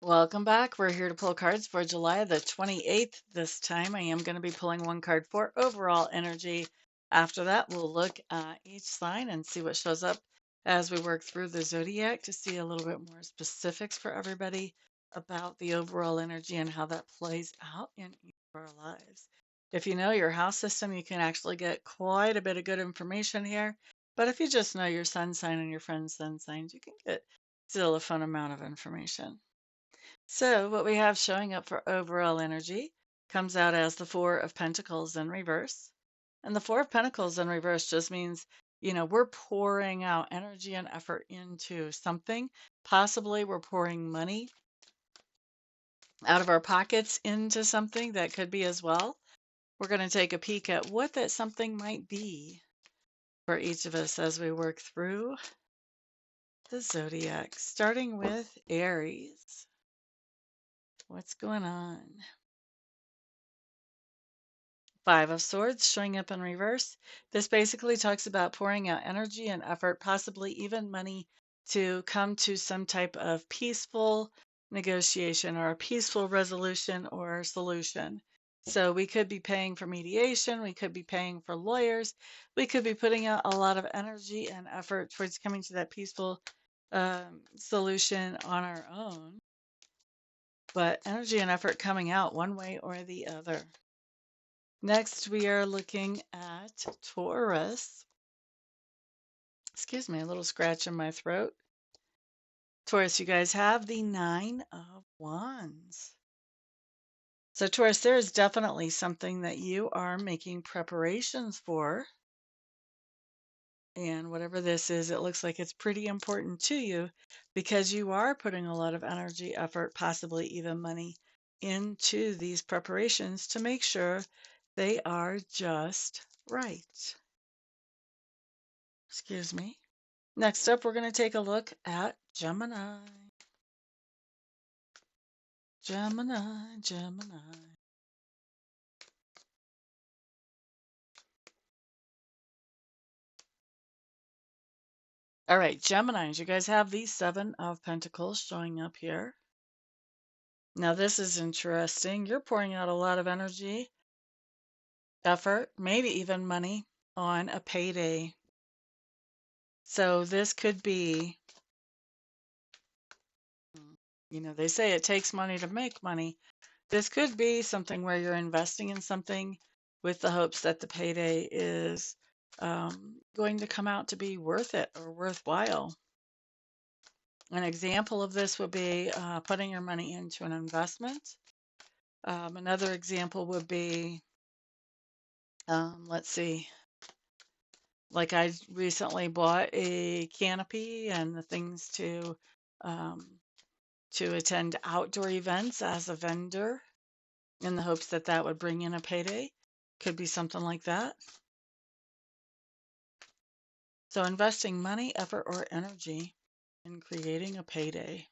Welcome back. We're here to pull cards for July the 28th. This time I am going to be pulling one card for overall energy. After that, we'll look at each sign and see what shows up as we work through the zodiac to see a little bit more specifics for everybody about the overall energy and how that plays out in each of our lives. If you know your house system, you can actually get quite a bit of good information here. But if you just know your sun sign and your friend's sun signs, you can get still a fun amount of information. So, what we have showing up for overall energy comes out as the Four of Pentacles in reverse. And the Four of Pentacles in reverse just means, we're pouring out energy and effort into something. Possibly we're pouring money out of our pockets into something that could be as well. We're going to take a peek at what that something might be for each of us as we work through the zodiac, starting with Aries. What's going on? Five of Swords showing up in reverse. This basically talks about pouring out energy and effort, possibly even money, to come to some type of peaceful negotiation or a peaceful resolution or solution. So we could be paying for mediation, we could be paying for lawyers, we could be putting out a lot of energy and effort towards coming to that peaceful solution on our own. But energy and effort coming out one way or the other. Next, we are looking at Taurus. Excuse me, a little scratch in my throat. Taurus, you guys have the Nine of Wands. So, Taurus, there is definitely something that you are making preparations for. And whatever this is, it looks like it's pretty important to you because you are putting a lot of energy, effort, possibly even money into these preparations to make sure they are just right. Excuse me. Next up, we're going to take a look at Gemini. Gemini, Gemini. All right, Geminis, you guys have the Seven of Pentacles showing up here. Now, this is interesting. You're pouring out a lot of energy, effort, maybe even money on a payday. So this could be, they say it takes money to make money. This could be something where you're investing in something with the hopes that the payday is going to come out to be worth it or worthwhile. An example of this would be putting your money into an investment. Another example would be, let's see, like I recently bought a canopy and the things to attend outdoor events as a vendor in the hopes that that would bring in a payday. Could be something like that. So investing money, effort, or energy in creating a payday.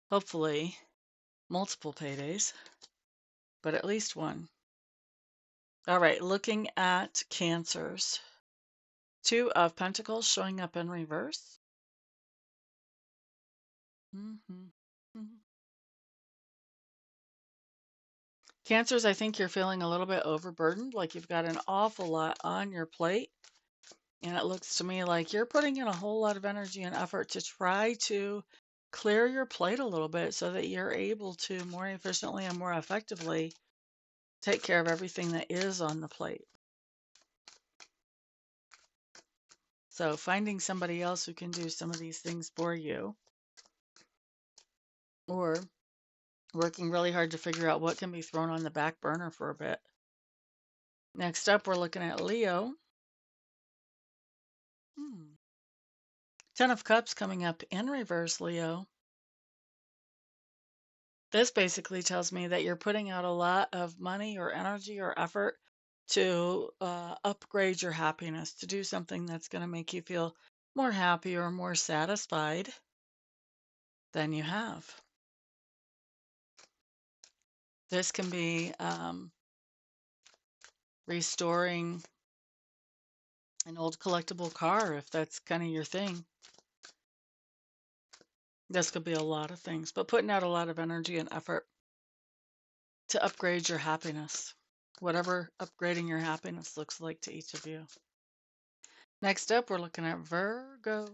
Hopefully, multiple paydays, but at least one. All right, looking at Cancers. Two of Pentacles showing up in reverse. Mhm, mhm. Cancers, I think you're feeling a little bit overburdened, like you've got an awful lot on your plate. And it looks to me like you're putting in a whole lot of energy and effort to try to clear your plate a little bit so that you're able to more efficiently and more effectively take care of everything that is on the plate. So finding somebody else who can do some of these things for you, or working really hard to figure out what can be thrown on the back burner for a bit. Next up, we're looking at Leo. Ten of Cups coming up in reverse, Leo. This basically tells me that you're putting out a lot of money or energy or effort to upgrade your happiness, to do something that's going to make you feel more happy or more satisfied than you have. This can be restoring an old collectible car if that's kind of your thing. This could be a lot of things, but putting out a lot of energy and effort to upgrade your happiness, whatever upgrading your happiness looks like to each of you. Next up, we're looking at Virgo.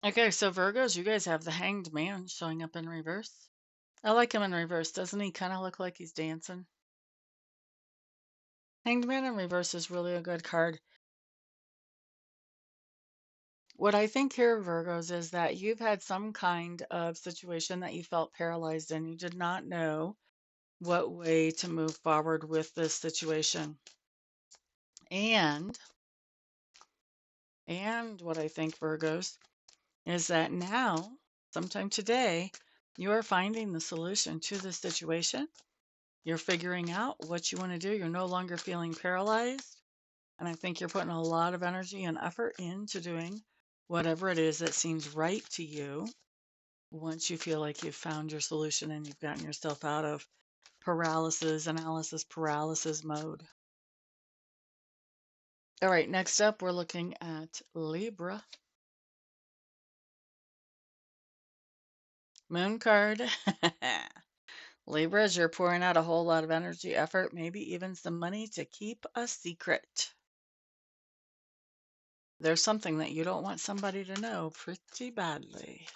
Okay, so Virgos, you guys have the Hanged Man showing up in reverse. I like him in reverse. Doesn't he kind of look like he's dancing? Hanged Man in reverse is really a good card. What I think here, Virgos, is that you've had some kind of situation that you felt paralyzed in. You did not know what way to move forward with this situation. And what I think, Virgos, is that now, sometime today, you are finding the solution to the situation. You're figuring out what you want to do. You're no longer feeling paralyzed. And I think you're putting a lot of energy and effort into doing whatever it is that seems right to you once you feel like you've found your solution and you've gotten yourself out of analysis paralysis mode. All right, next up, we're looking at Libra. Moon card. Libras, you're pouring out a whole lot of energy, effort, maybe even some money to keep a secret. There's something that you don't want somebody to know pretty badly.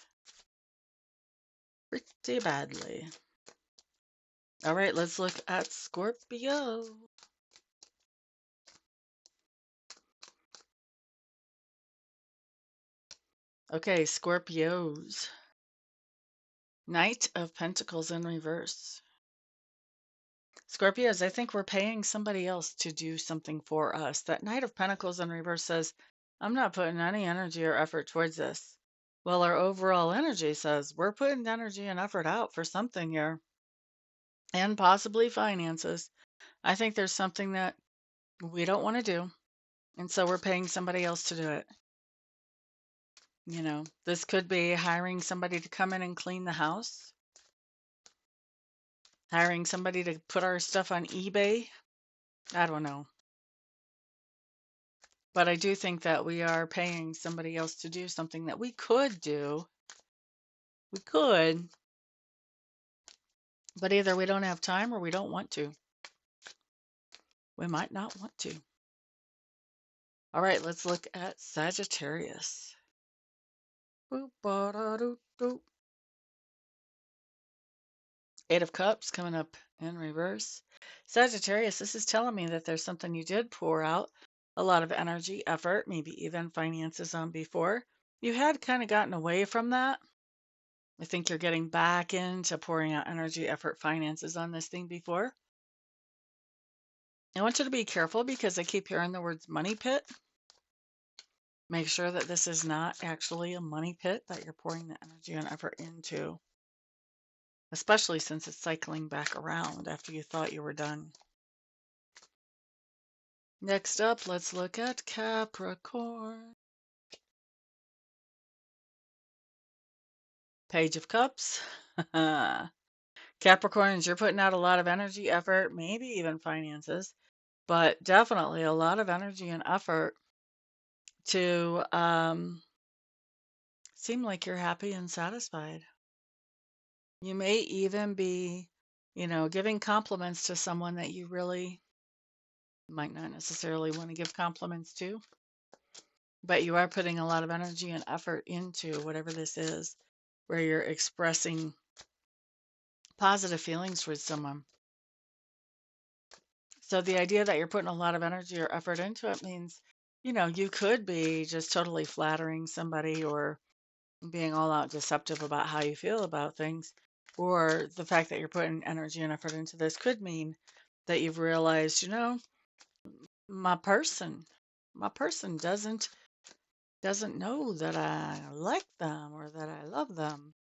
Pretty badly. All right, let's look at Scorpio. Okay, Scorpios. Knight of Pentacles in reverse. Scorpios, I think we're paying somebody else to do something for us. That Knight of Pentacles in reverse says, I'm not putting any energy or effort towards this. Well, our overall energy says we're putting energy and effort out for something here. And possibly finances. I think there's something that we don't want to do. And so we're paying somebody else to do it. You know, this could be hiring somebody to come in and clean the house, hiring somebody to put our stuff on eBay. I don't know. But I do think that we are paying somebody else to do something that we could do. We could, but either we don't have time or we don't want to. We might not want to. All right, let's look at Sagittarius. Boop, ba-da-doo, doo. Eight of Cups coming up in reverse. Sagittarius, this is telling me that there's something you did pour out a lot of energy, effort, maybe even finances on before. You had kind of gotten away from that. I think you're getting back into pouring out energy, effort, finances on this thing before. I want you to be careful because I keep hearing the words money pit. Make sure that this is not actually a money pit that you're pouring the energy and effort into, especially since it's cycling back around after you thought you were done. Next up, let's look at Capricorn. Page of Cups. Capricorns, you're putting out a lot of energy, effort, maybe even finances, but definitely a lot of energy and effort to seem like you're happy and satisfied. You may even be, giving compliments to someone that you really might not necessarily want to give compliments to, but you are putting a lot of energy and effort into whatever this is, where you're expressing positive feelings towards someone. So the idea that you're putting a lot of energy or effort into it means, you could be just totally flattering somebody or being all out deceptive about how you feel about things. Or the fact that you're putting energy and effort into this could mean that you've realized, my person, my person doesn't know that I like them or that I love them.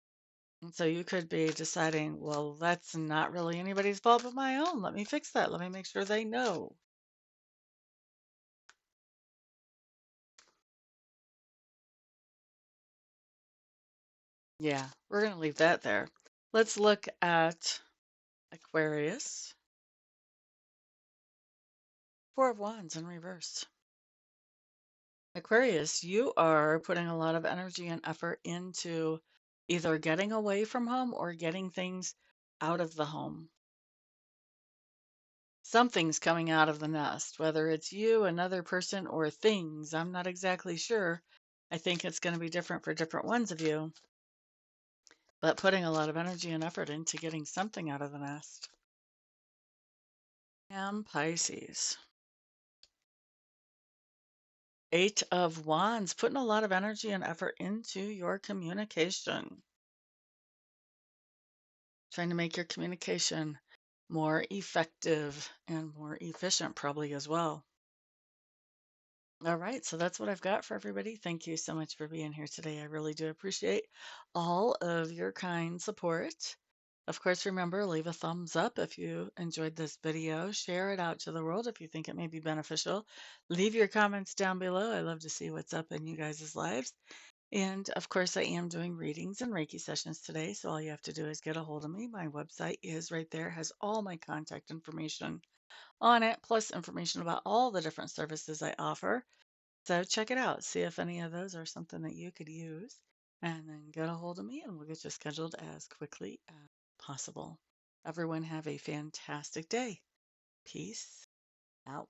And so you could be deciding, well, that's not really anybody's fault but my own. Let me fix that. Let me make sure they know. Yeah, we're going to leave that there. Let's look at Aquarius. Four of Wands in reverse. Aquarius, you are putting a lot of energy and effort into either getting away from home or getting things out of the home. Something's coming out of the nest, whether it's you, another person, or things. I'm not exactly sure. I think it's going to be different for different ones of you, but putting a lot of energy and effort into getting something out of the nest. And Pisces. Eight of Wands, putting a lot of energy and effort into your communication. Trying to make your communication more effective and more efficient, probably as well. All right, so that's what I've got for everybody. Thank you so much for being here today. I really do appreciate all of your kind support. Of course, remember, leave a thumbs up if you enjoyed this video. Share it out to the world if you think it may be beneficial. Leave your comments down below. I love to see what's up in you guys' lives. And of course, I am doing readings and Reiki sessions today. So all you have to do is get a hold of me. My website is right there, has all my contact information on it, plus information about all the different services I offer. So check it out. See if any of those are something that you could use. And then get a hold of me and we'll get you scheduled as quickly as possible. Everyone have a fantastic day. Peace out.